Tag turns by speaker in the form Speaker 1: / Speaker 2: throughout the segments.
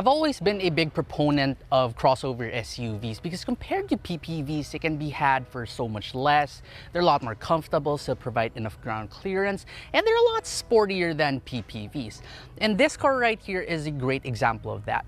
Speaker 1: I've always been a big proponent of crossover SUVs because compared to PPVs, they can be had for so much less. They're a lot more comfortable, so provide enough ground clearance, and they're a lot sportier than PPVs. And this car right here is a great example of that.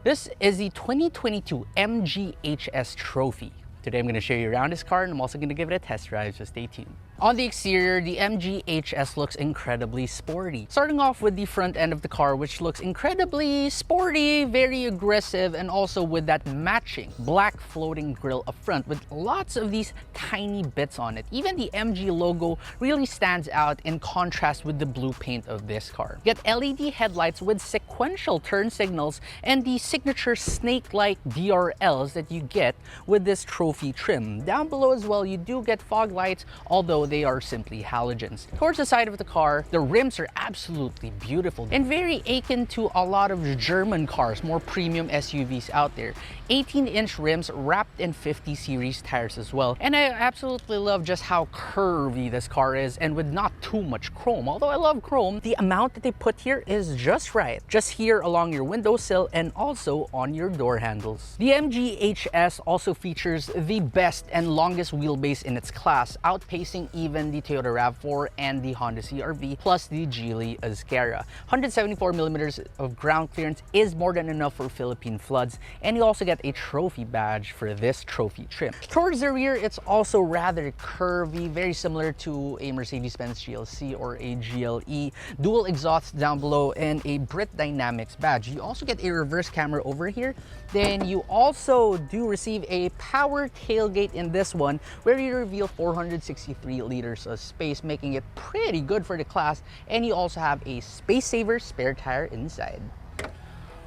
Speaker 1: This is the 2022 MGHS Trophy. Today I'm going to show you around this car, and I'm also going to give it a test drive, so stay tuned. On the exterior, the MGHS looks incredibly sporty. Starting off with the front end of the car, which looks incredibly sporty, very aggressive, and also with that matching black floating grille up front with lots of these tiny bits on it. Even the MG logo really stands out in contrast with the blue paint of this car. Get LED headlights with sequential turn signals and the signature snake-like DRLs that you get with this trophy trim. Down below as well, you do get fog lights, although they are simply halogens. Towards the side of the car, the rims are absolutely beautiful and very akin to a lot of German cars, more premium SUVs out there. 18-inch rims wrapped in 50 series tires as well. And I absolutely love just how curvy this car is, and with not too much chrome. Although I love chrome, the amount that they put here is just right. Just here along your windowsill and also on your door handles. The MGHS also features the best and longest wheelbase in its class, outpacing even the Toyota RAV4 and the Honda CR-V, plus the Geely Azkara. 174 millimeters of ground clearance is more than enough for Philippine floods, and you also get a trophy badge for this trophy trim. Towards the rear, it's also rather curvy, very similar to a Mercedes-Benz GLC or a GLE. Dual exhausts down below and a Brit Dynamics badge. You also get a reverse camera over here. Then you also do receive a power tailgate in this one, where you reveal 463 liters of space, making it pretty good for the class. And you also have a space saver spare tire inside.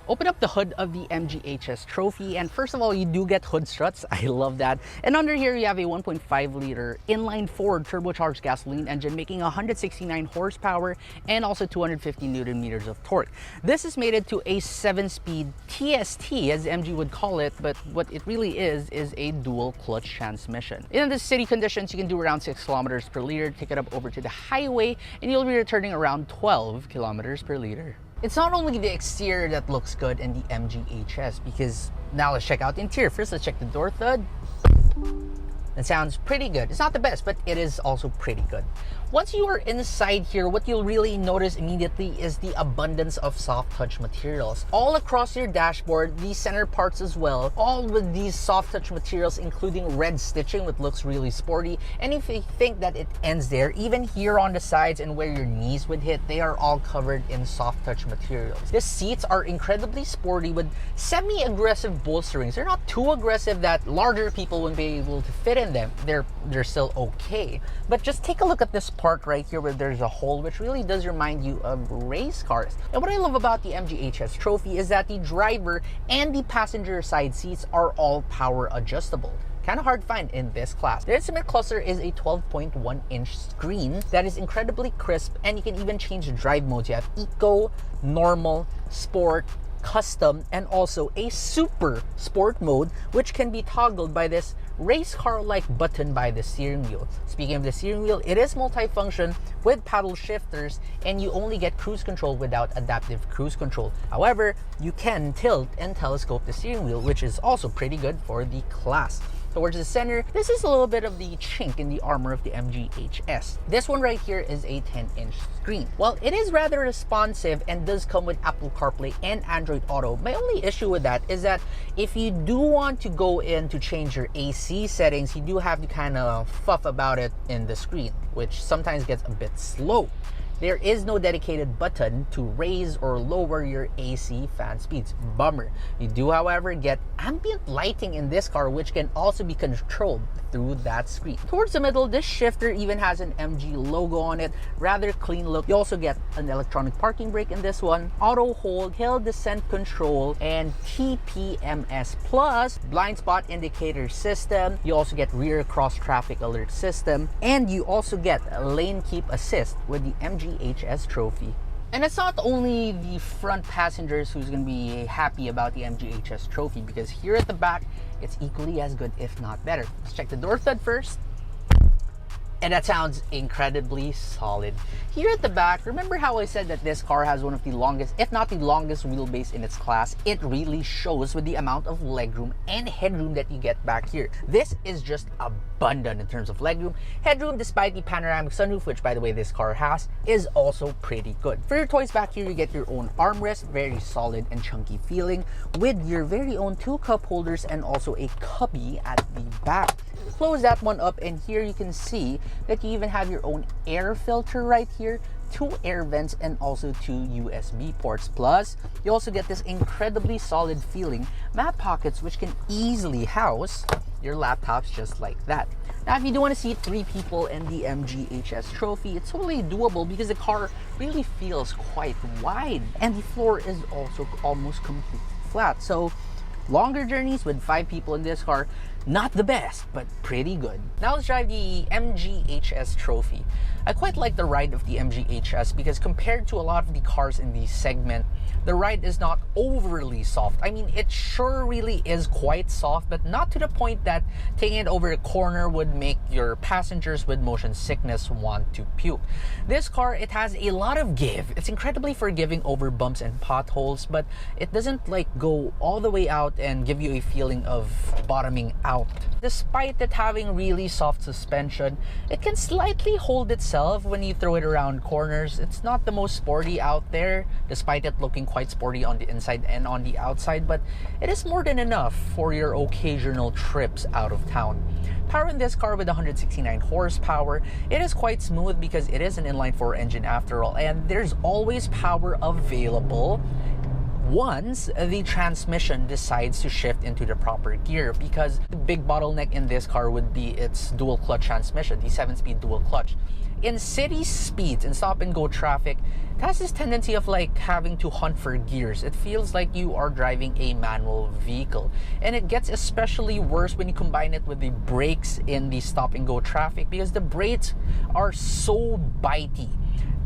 Speaker 1: Open up the hood of the MGHS Trophy, and first of all, you do get hood struts. I love that. And under here, you have a 1.5-liter inline-4 turbocharged gasoline engine, making 169 horsepower and also 250 newton meters of torque. This is mated to a 7-speed TST, as MG would call it, but what it really is a dual clutch transmission. In the city conditions, you can do around 6 kilometers per liter. Take it up over to the highway, and you'll be returning around 12 kilometers per liter. It's not only the exterior that looks good in the MGHS, because now let's check out the interior. First, let's check the door thud. It sounds pretty good. It's not the best, but it is also pretty good. Once you are inside here, what you'll really notice immediately is the abundance of soft touch materials. All across your dashboard, the center parts as well, all with these soft touch materials, including red stitching, which looks really sporty. And if you think that it ends there, even here on the sides and where your knees would hit, they are all covered in soft touch materials. The seats are incredibly sporty with semi-aggressive bolsterings. They're not too aggressive that larger people wouldn't be able to fit in them. They're still okay. But just take a look at this part right here where there's a hole, which really does remind you of race cars. And what I love about the MGHS Trophy is that the driver and the passenger side seats are all power adjustable. Kind of hard to find in this class. The instrument cluster is a 12.1-inch screen that is incredibly crisp, and you can even change the drive modes. You have Eco, Normal, Sport, Custom, and also a Super Sport mode, which can be toggled by this race car-like button by the steering wheel. Speaking of the steering wheel, it is multifunction with paddle shifters, and you only get cruise control without adaptive cruise control. However, you can tilt and telescope the steering wheel, which is also pretty good for the class. Towards the center, this is a little bit of the chink in the armor of the MGHS. This one right here is a 10-inch screen. While it is rather responsive and does come with Apple CarPlay and Android Auto, my only issue with that is that if you do want to go in to change your AC settings, you do have to kind of fuff about it in the screen, which sometimes gets a bit slow. There is no dedicated button to raise or lower your AC fan speeds. Bummer. You do, however, get ambient lighting in this car, which can also be controlled through that screen. Towards the middle, this shifter even has an MG logo on it. Rather clean look. You also get an electronic parking brake in this one, auto hold, hill descent control, and TPMS plus blind spot indicator system. You also get rear cross traffic alert system, and you also get lane keep assist with the MGHS Trophy. And it's not only the front passengers who's going to be happy about the MGHS Trophy, because here at the back, it's equally as good, if not better. Let's check the door thud first. And that sounds incredibly solid. Here at the back, remember how I said that this car has one of the longest, if not the longest wheelbase in its class? It really shows with the amount of legroom and headroom that you get back here. This is just abundant in terms of legroom. Headroom, despite the panoramic sunroof, which by the way this car has, is also pretty good. For your toys back here, you get your own armrest, very solid and chunky feeling, with your very own 2 cup holders and also a cubby at the back. Close that one up, and here you can see that you even have your own air filter right here, 2 air vents, and also 2 USB ports. Plus, you also get this incredibly solid feeling mat pockets, which can easily house your laptops just like that. Now, if you do want to seat 3 people in the MGHS Trophy, it's totally doable because the car really feels quite wide, and the floor is also almost completely flat. So, longer journeys with 5 people in this car, not the best, but pretty good. Now let's drive the MGHS Trophy. I quite like the ride of the MGHS because compared to a lot of the cars in the segment, the ride is not overly soft. I mean, it sure really is quite soft, but not to the point that taking it over a corner would make your passengers with motion sickness want to puke. This car, it has a lot of give. It's incredibly forgiving over bumps and potholes, but it doesn't like go all the way out and give you a feeling of bottoming out. Despite it having really soft suspension, it can slightly hold itself when you throw it around corners. It's not the most sporty out there, despite it looking quite sporty on the inside and on the outside, but it is more than enough for your occasional trips out of town. Power in this car with 169 horsepower. It is quite smooth because it is an inline-4 engine after all, and there's always power available once the transmission decides to shift into the proper gear, because the big bottleneck in this car would be its dual clutch transmission, the 7-speed dual clutch. In city speeds and stop and go traffic, it has this tendency of like having to hunt for gears. It feels like you are driving a manual vehicle, and it gets especially worse when you combine it with the brakes in the stop and go traffic, because the brakes are so bitey.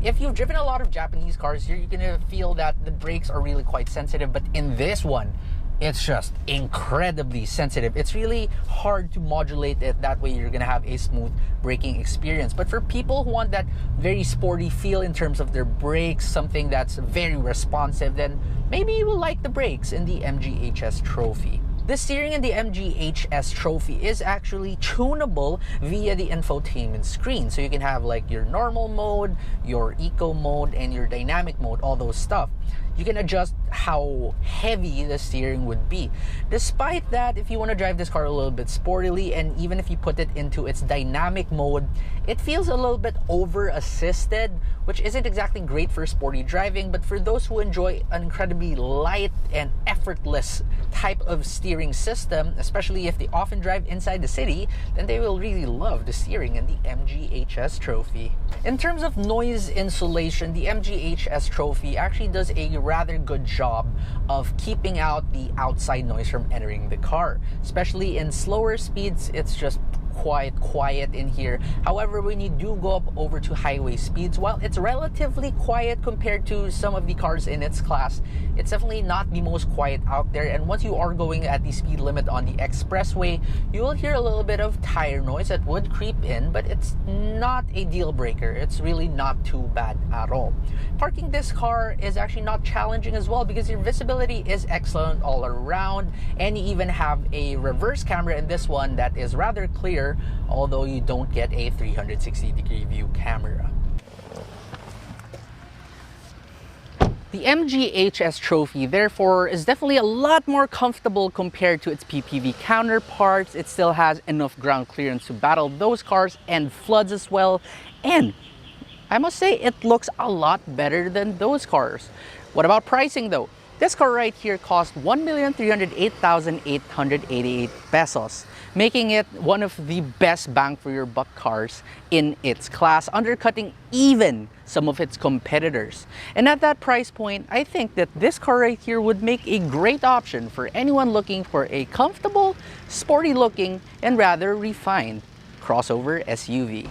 Speaker 1: If you've driven a lot of Japanese cars, you're gonna feel that the brakes are really quite sensitive, but in this one, it's just incredibly sensitive. It's really hard to modulate it. That way you're gonna have a smooth braking experience. But for people who want that very sporty feel in terms of their brakes, something that's very responsive, then maybe you will like the brakes in the MGHS Trophy. The steering in the MGHS Trophy is actually tunable via the infotainment screen. So you can have like your normal mode, your eco mode, and your dynamic mode, all those stuff. You can adjust how heavy the steering would be. Despite that, if you want to drive this car a little bit sportily, and even if you put it into its dynamic mode, it feels a little bit over-assisted, which isn't exactly great for sporty driving, but for those who enjoy an incredibly light and effortless type of steering system, especially if they often drive inside the city, then they will really love the steering in the MGHS Trophy. In terms of noise insulation, the MGHS Trophy actually does a rather good job of keeping out the outside noise from entering the car. Especially in slower speeds, it's just quite quiet in here. However, when you do go up over to highway speeds, while it's relatively quiet compared to some of the cars in its class, it's definitely not the most quiet out there. And once you are going at the speed limit on the expressway, you will hear a little bit of tire noise that would creep in, but it's not a deal breaker. It's really not too bad at all. Parking this car is actually not challenging as well, because your visibility is excellent all around, and you even have a reverse camera in this one that is rather clear, although you don't get a 360-degree view camera. The MGHS Trophy, therefore, is definitely a lot more comfortable compared to its PPV counterparts. It still has enough ground clearance to battle those cars and floods as well, and I must say it looks a lot better than those cars. What about pricing though? This car right here cost 1,308,888 pesos, making it one of the best bang for your buck cars in its class, undercutting even some of its competitors. And at that price point, I think that this car right here would make a great option for anyone looking for a comfortable, sporty looking, and rather refined crossover SUV.